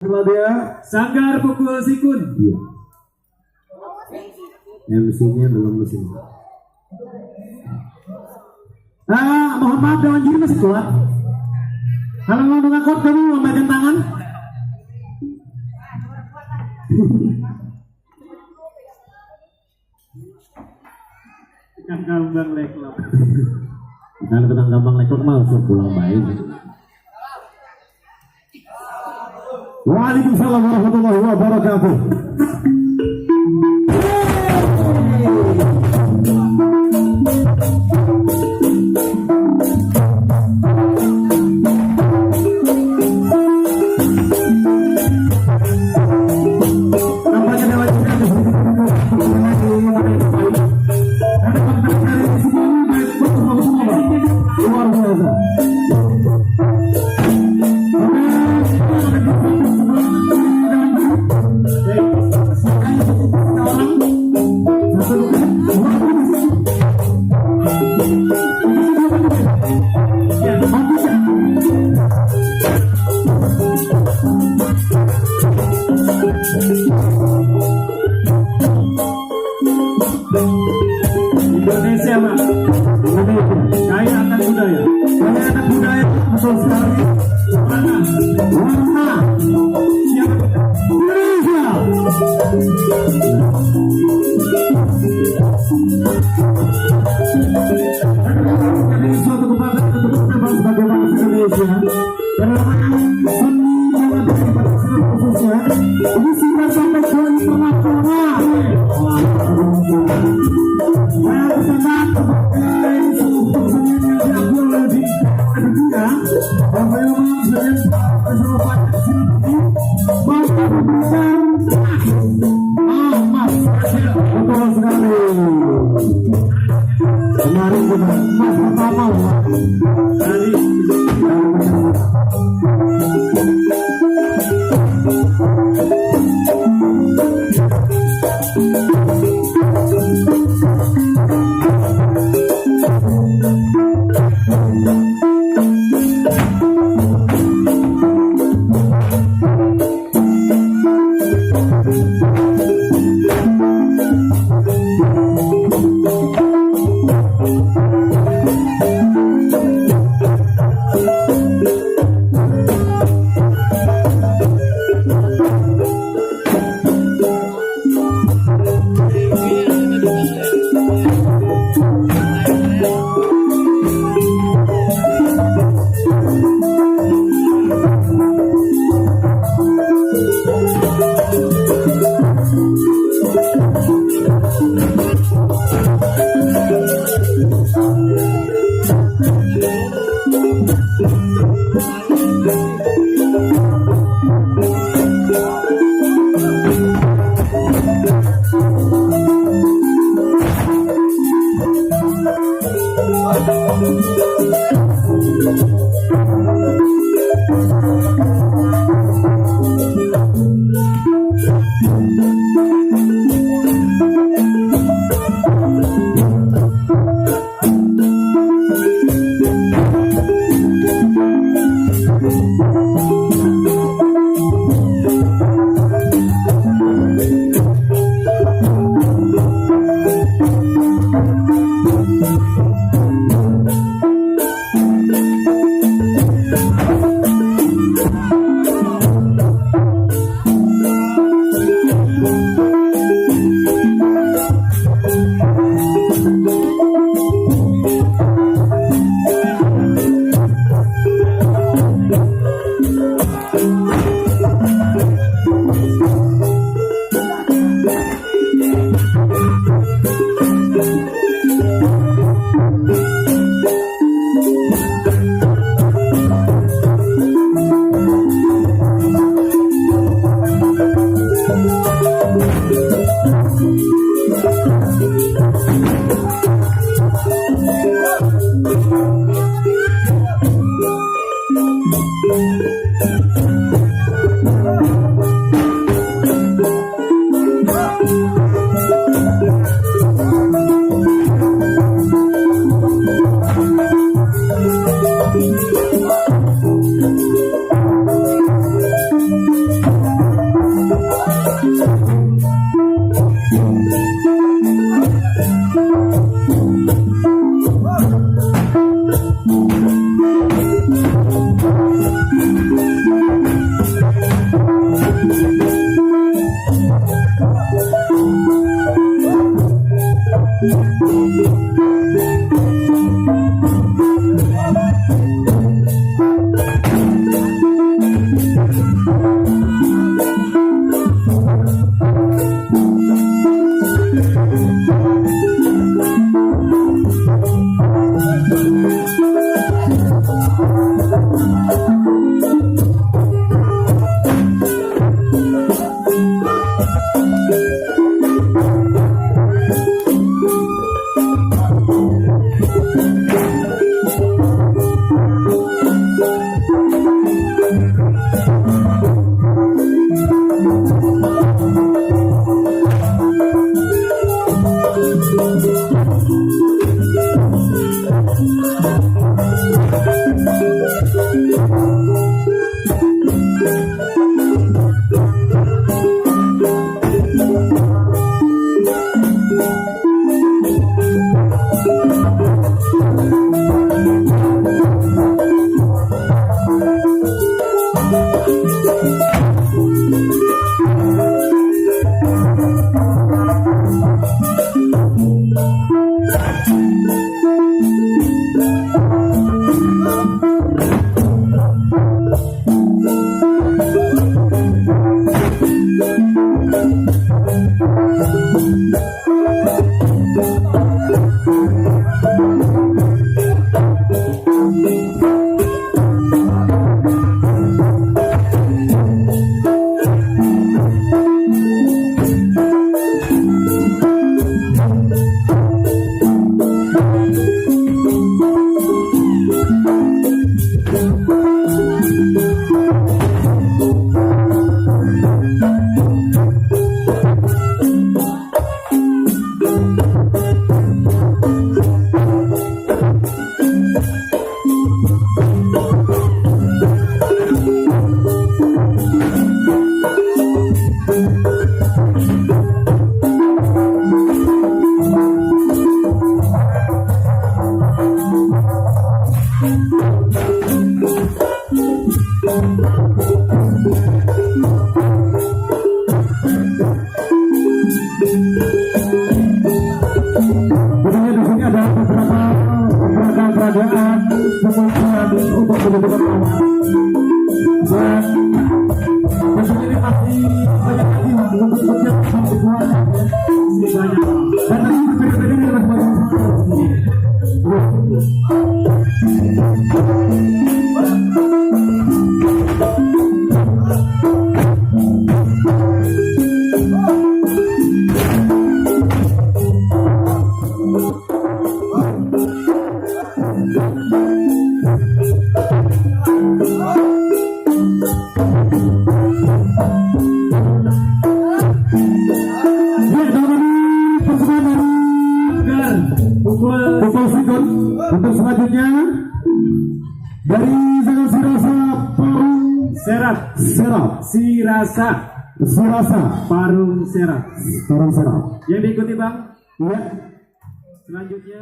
Setelah dia Sanggar Pukul Sikun. iya. MC-nya belum mesin. Mohon maaf Dewan Jiri masih kuat. Kalau mau mengakut kamu lambaikan tangan. Tukang Gambang Leklok. Kalau tukang gampang lekor mah usah pulang baik. Waalaikumsalam warahmatullahi wabarakatuh. Indonesia Pak, kaya akan budaya, betul sekali. warna, siapa? Indonesia. Ini suatu kebanggaan untuk kita sebagai bangsa Indonesia. Karena seni jawa pada seluruh khususnya ini sudah sampai ke internasional. Saya sangat sebagai seluruh kesenian yang diakui oleh di dunia. Dan saya memang seluruh pada sini maka memberikan emas. Betul sekali. Kemarin juga emas pertama Tadi Pukul sikut untuk selanjutnya dari Sangat Sirasa Parung Serap. Sirasa. Parung Serap. Parung Serap. Yang diikuti Bang. Ya. Selanjutnya.